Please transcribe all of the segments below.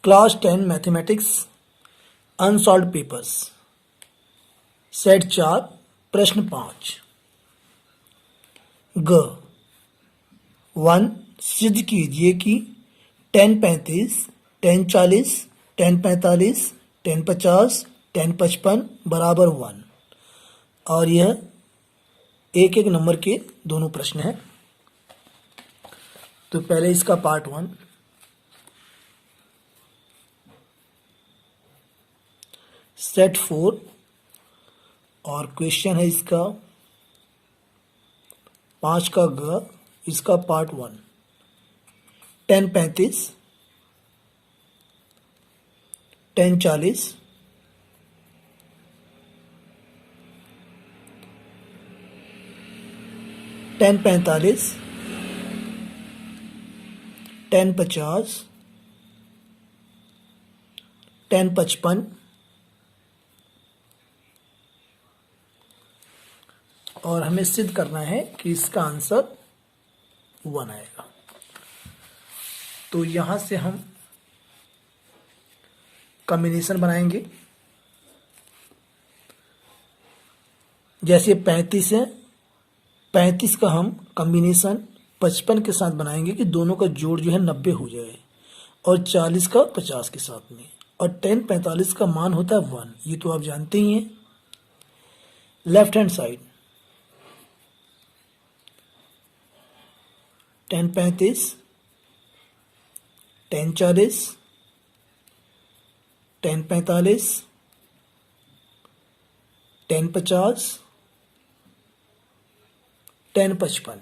Class 10 mathematics unsolved papers set 4 प्रश्न 5 ग 1 सिद्ध कीजिए कि 1035 1040 1045 1050 1055 बराबर 1 और यह एक एक नंबर के दोनों प्रश्न हैं। तो पहले इसका पार्ट 1 सेट 4 और क्वेश्चन है इसका 5 का ग, इसका पार्ट 1 1035 1040 1045 1050 1055 और हमें सिद्ध करना है कि इसका आंसर 1 आएगा। तो यहां से हम कॉम्बिनेशन बनाएंगे। जैसे 35 है, 35 का हम कॉम्बिनेशन 55 के साथ बनाएंगे कि दोनों का जोड़ जो है 90 हो जाए, और 40 का 50 के साथ में, और 1045 का मान होता है 1, ये तो आप जानते ही हैं। Left hand side 1035 1040 1045 1050 1055।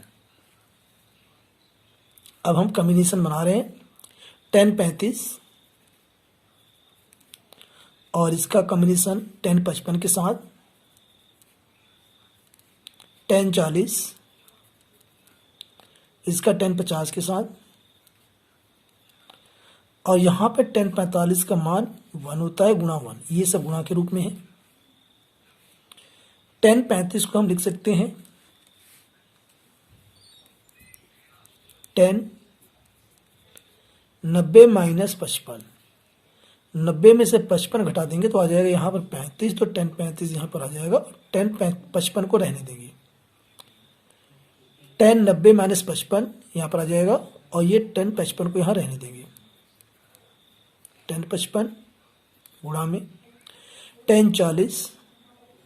अब हम कॉम्बिनेशन बना रहे हैं 1035 और इसका कॉम्बिनेशन 1055 के साथ, 1040 इसका 1050 के साथ, और यहाँ पे 1045 का मान 1 होता है गुणा 1, ये सब गुणा के रूप में है। 1035 को हम लिख सकते हैं 10 90 माइनस 55, 90 में से 55 घटा देंगे तो आ जाएगा यहाँ पर 35, तो 1035 यहाँ पर आ जाएगा, और 1055 को रहने देंगे। 10 90 माइनस 55 यहाँ पर आ जाएगा, और ये 1055 को यहाँ रहने देंगे। 1055 गुणा में 1040,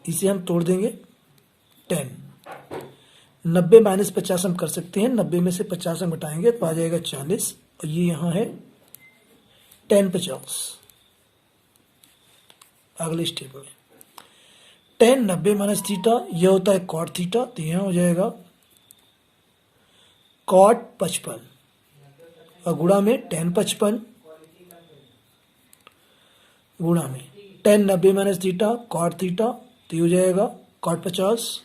इसे हम तोड़ देंगे। 10 90 माइनस 50 हम कर सकते हैं, 90 में से 50 हम घटाएंगे तो आ जाएगा 40, और ये यहाँ है 1050। अगले स्टेप में 10 90 माइनस थीटा, यह होता है कॉट थीटा, तो यहाँ हो जाएगा कॉट 55, और गुणा में 1055 गुणा में 10 90 माइनस थीटा कॉट थीटा, तो हो जाएगा कॉट 50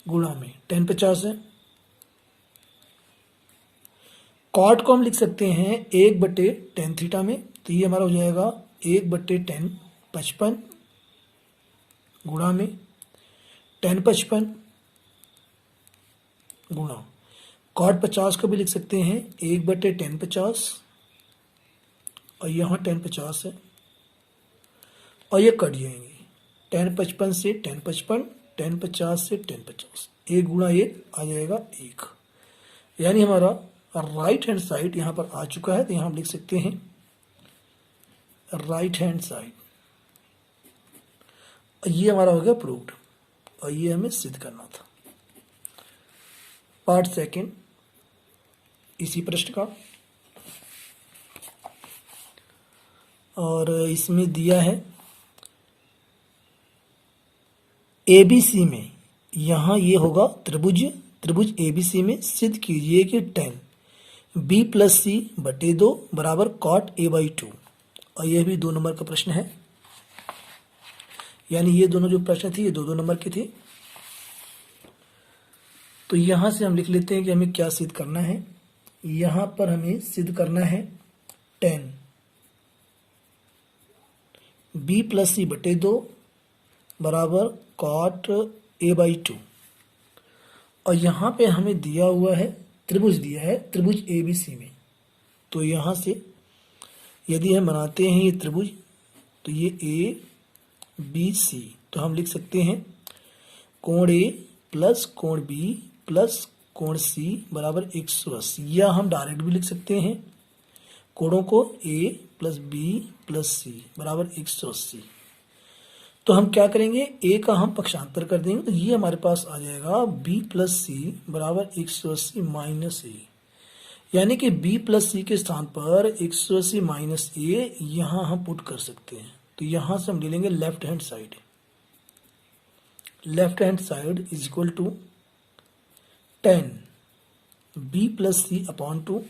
गुणा में 1050 है। कॉट को हम लिख सकते हैं 1/10 थीटा में, तो ये हमारा हो जाएगा 1/10 55 गुणा में 1055 गुणा कॉट 50 को भी लिख सकते हैं 1/10 50, और यहाँ 1050 है, और ये कट जाएंगे 1055 से 1055, 1050 से 1050, 1 गुणा 1 आ जाएगा 1, यानी हमारा राइट हैंड साइड यहाँ पर आ चुका है। तो यहाँ हम लिख सकते हैं राइट हैंड साइड, ये हमारा हो गया प्रूव्ड, और ये हमें सिद्ध करना था। पार्ट 2 इसी प्रश्न का, और इसमें दिया है ABC में, यहाँ ये होगा त्रिभुज ABC में सिद्ध कीजिए कि 10 B + C / 2 बराबर cot A/2, और यह भी 2 नंबर का प्रश्न है। यानी ये दोनों जो प्रश्न थे ये 2-2 नंबर के थे। तो यहाँ से हम लिख लेते हैं कि हमें क्या सिद्ध करना है। यहाँ पर हमें सिद्ध करना है 10 B + C / 2 बराबर cot A/2, और यहाँ पे हमें दिया हुआ है त्रिभुज दिया है त्रिभुज ABC में, तो यहाँ से यदि हम बनाते हैं ये त्रिभुज तो ये ए बी सी, तो हम लिख सकते हैं कोण ए प्लस कोण बी प्लस कोण सी बराबर 180, या हम डायरेक्ट भी लिख सकते हैं कोणों को ए प्लस बी प्लस सी बराबर 180। तो हम क्या करेंगे, ए का हम पक्षांतर कर देंगे, तो ये हमारे पास आ जाएगा बी प्लस सी बराबर 180 माइनस ए, यानी कि b प्लस सी के स्थान पर 180 माइनस ए यहाँ हम पुट कर सकते हैं। तो यहाँ से हम ले लेंगे left hand side, left hand side is equal to 10 b plus C upon 2।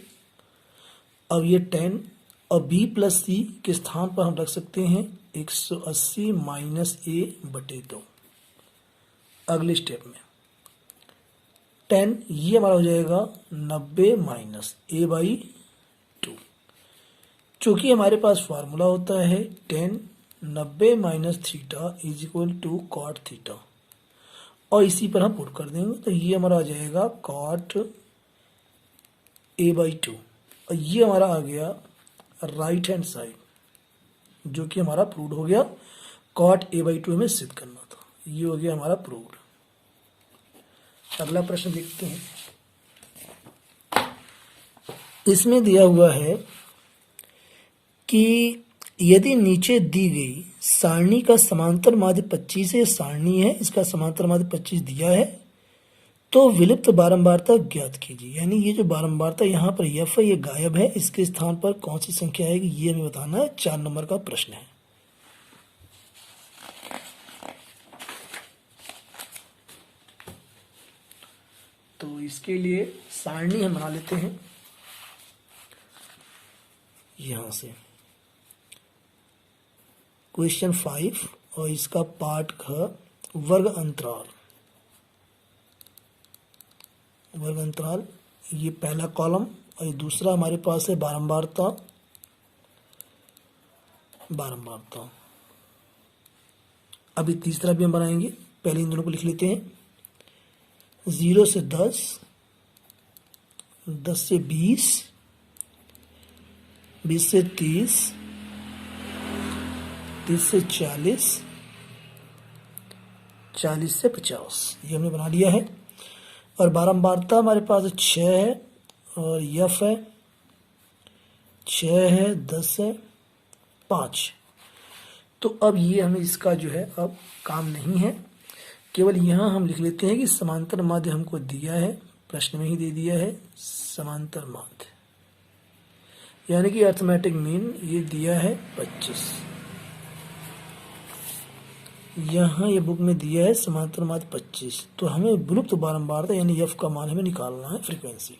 अब ये 10 और b प्लस सी के स्थान पर हम रख सकते हैं 180 माइनस ए बटे 2। अगले स्टेप में 10 ये हमारा हो जाएगा 90 माइनस ए बाई 2। चूंकि हमारे पास फार्मूला होता है 10 90 minus theta is equal to cot theta, और इसी पर हम पुट कर देंगे, तो ये हमारा आ जाएगा कॉट ए बाई 2, और ये हमारा आ गया राइट हैंड साइड, जो कि हमारा प्रूव हो गया। कॉट ए बाई 2 हमें सिद्ध करना था, ये हो गया हमारा प्रूव्ड। अगला प्रश्न देखते हैं। इसमें दिया हुआ है कि यदि नीचे दी गई सारणी का समांतर माध्य 25 है, सारणी है, इसका समांतर माध्य 25 दिया है, तो विलुप्त बारंबारता ज्ञात कीजिए। यानी ये जो बारंबारता यहाँ पर एफ है ये गायब है, इसके स्थान पर कौन सी संख्या आएगी ये हमें बताना है। 4 नंबर का प्रश्न है। तो इसके लिए सारणी हम बना लेते हैं यहां से। क्वेश्चन 5 और इसका पार्ट ख वर्ग अंतराल, वर्ग अंतराल ये पहला कॉलम, और ये दूसरा हमारे पास है बारंबारता, बारंबारता। अभी तीसरा भी हम बनाएंगे, पहले इन दोनों को लिख लेते हैं। 0 से 10, 10 से 20, 20 से 30, 30 से 40, 40 से 50, ये हमने बना लिया है। और बारंबारता हमारे पास 6 है, और यफ है 6 है, 10 है, 5। तो अब ये हमें इसका जो है अब काम नहीं है, केवल यहाँ हम लिख लेते हैं कि समांतर माध्य हमको दिया है, प्रश्न में ही दे दिया है समांतर माध्य, यानी कि अर्थमेटिक मीन ये दिया है 25। यहाँ ये बुक में दिया है समांतर माध्य 25, तो हमें विलुप्त बारंबारता यानी एफ का मान हमें निकालना है, फ्रीक्वेंसी।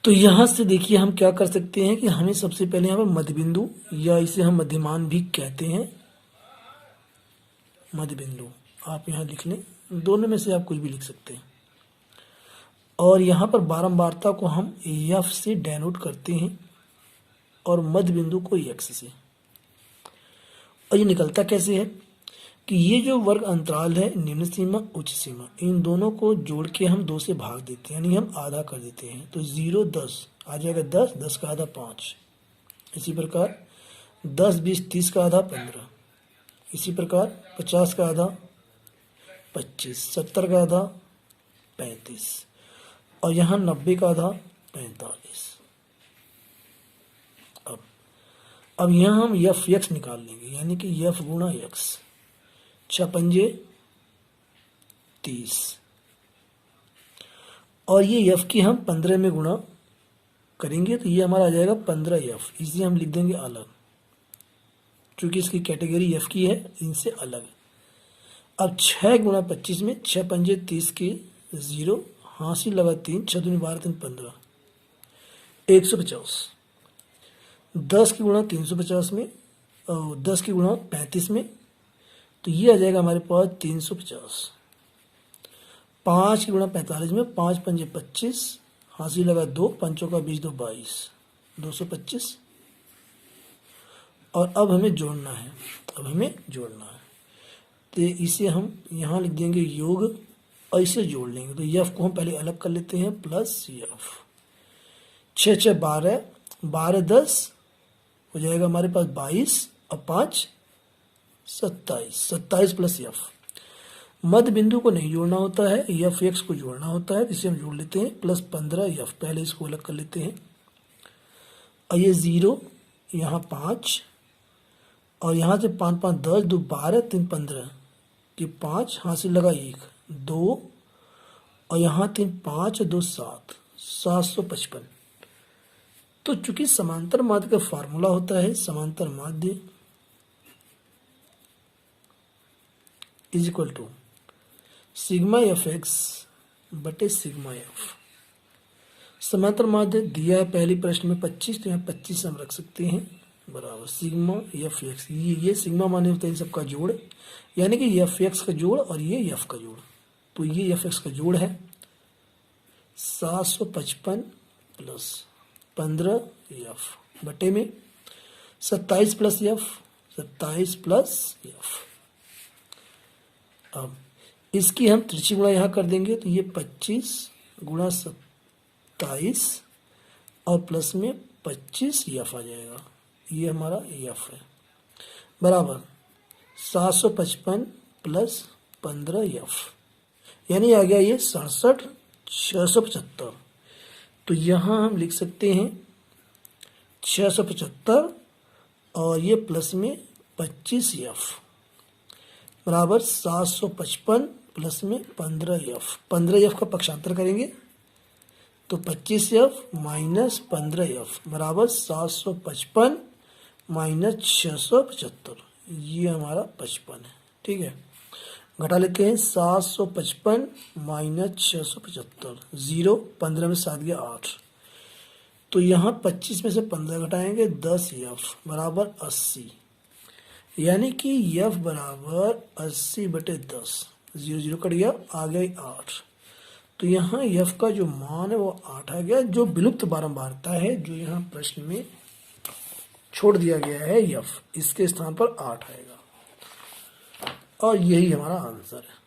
तो यहाँ से देखिए हम क्या कर सकते हैं कि हमें सबसे पहले यहाँ पर मध्य बिंदु, या इसे हम मध्यमान भी कहते हैं, मध्य बिंदु आप यहाँ लिख लें, दोनों में से आप कुछ भी लिख सकते हैं। और यहाँ पर बारंबारता को हम एफ से डेनोट करते हैं और मध्य बिंदु को एक्स से। और ये निकलता कैसे है कि ये जो वर्ग अंतराल है, निम्न सीमा उच्च सीमा, इन दोनों को जोड़ के हम 2 से भाग देते हैं, यानी हम आधा कर देते हैं। तो 0 10 आ जाएगा 10, 10 का आधा 5। इसी प्रकार 10 20 30 का आधा 15। इसी प्रकार 50 का आधा 25, 70 का आधा 35, और यहाँ 90 का आधा 45। अब यहाँ हम एफ एक्स निकाल लेंगे, यानी कि एफ गुणा एक्स, 6 पंजे 30, और ये एफ की हम 15 में गुणा करेंगे, तो ये हमारा आ जाएगा 15 एफ। इसे हम लिख देंगे अलग, चूंकि इसकी कैटेगरी एफ की है, इनसे अलग। अब 6 गुणा 25 में 6 पंजे 30 के 0, हासिल लगा 3, 6 दूनी 12 3 15, 150। 10 की गुणा 350 में और 10 की गुणा 35 में, तो ये आ जाएगा हमारे पास 350। 5 की गुणा 45 में, 5 पंजे 25, हासिल लगा 2, पंचों का 20 2 22, 225। और अब हमें जोड़ना है, अब हमें जोड़ना है, तो इसे हम यहाँ लिख देंगे योग, और इसे जोड़ लेंगे। तो एफ को हम पहले अलग कर लेते हैं, प्लस एफ, छः छः 12, 12 10 हो जाएगा हमारे पास 22 और 5 27, 27 प्लस एफ। मध्य बिंदु को नहीं जोड़ना होता है, एफ एक्स को जोड़ना होता है, इसे हम जोड़ लेते हैं प्लस 15 एफ। पहले इसको अलग कर लेते हैं। और ये 0, यहाँ 5 और यहाँ से 5 5 10 2 12 3 15 कि 5 हाथ से लगा 1 2 और यहाँ 3 5 2 7, 755। तो चूंकि समांतर माध्य का फार्मूला होता है समांतर माध्य is equal to sigma F X बटे सिग्मा एफ। समांतर माध्य दिया है पहली प्रश्न में 25, तो यहाँ 25 हम रख सकते हैं बराबर सिग्मा एफ एक्स। ये सिग्मा माने होता है इन सबका जोड़, यानी कि एफ एक्स का जोड़ और ये एफ का जोड़। तो ये एफ एक्स का जोड़ है 755 प्लस 15 एफ बटे में 27 प्लस एफ, 27 प्लस एफ। अब इसकी हम त्रिची गुणा यहाँ कर देंगे, तो ये 25 गुणा 27 और प्लस में 25 एफ आ जाएगा। ये हमारा एफ है बराबर 755 प्लस 15 एफ, यानी आ गया ये 67 675। तो यहाँ हम लिख सकते हैं 675 और ये प्लस में 25 एफ बराबर 755 प्लस में 15 एफ। 15 एफ का पक्षांतर करेंगे तो 25 एफ माइनस 15 एफ बराबर 755 माइनस 675। ये हमारा 55 है। ठीक है, घटा लेते हैं 755 माइनस 675, 0 15 में 7 गया 8। तो यहाँ 25 में से 15 घटाएंगे 10 एफ बराबर 80, यानी कि एफ बराबर 80 बटे 10, 0 0 कट गया, आ गया 8। तो यहाँ एफ का जो मान है वो 8 आ गया, जो विलुप्त बारंबारता है जो यहाँ प्रश्न में छोड़ दिया गया है एफ, इसके स्थान पर 8 आएगा और यही हमारा आंसर है।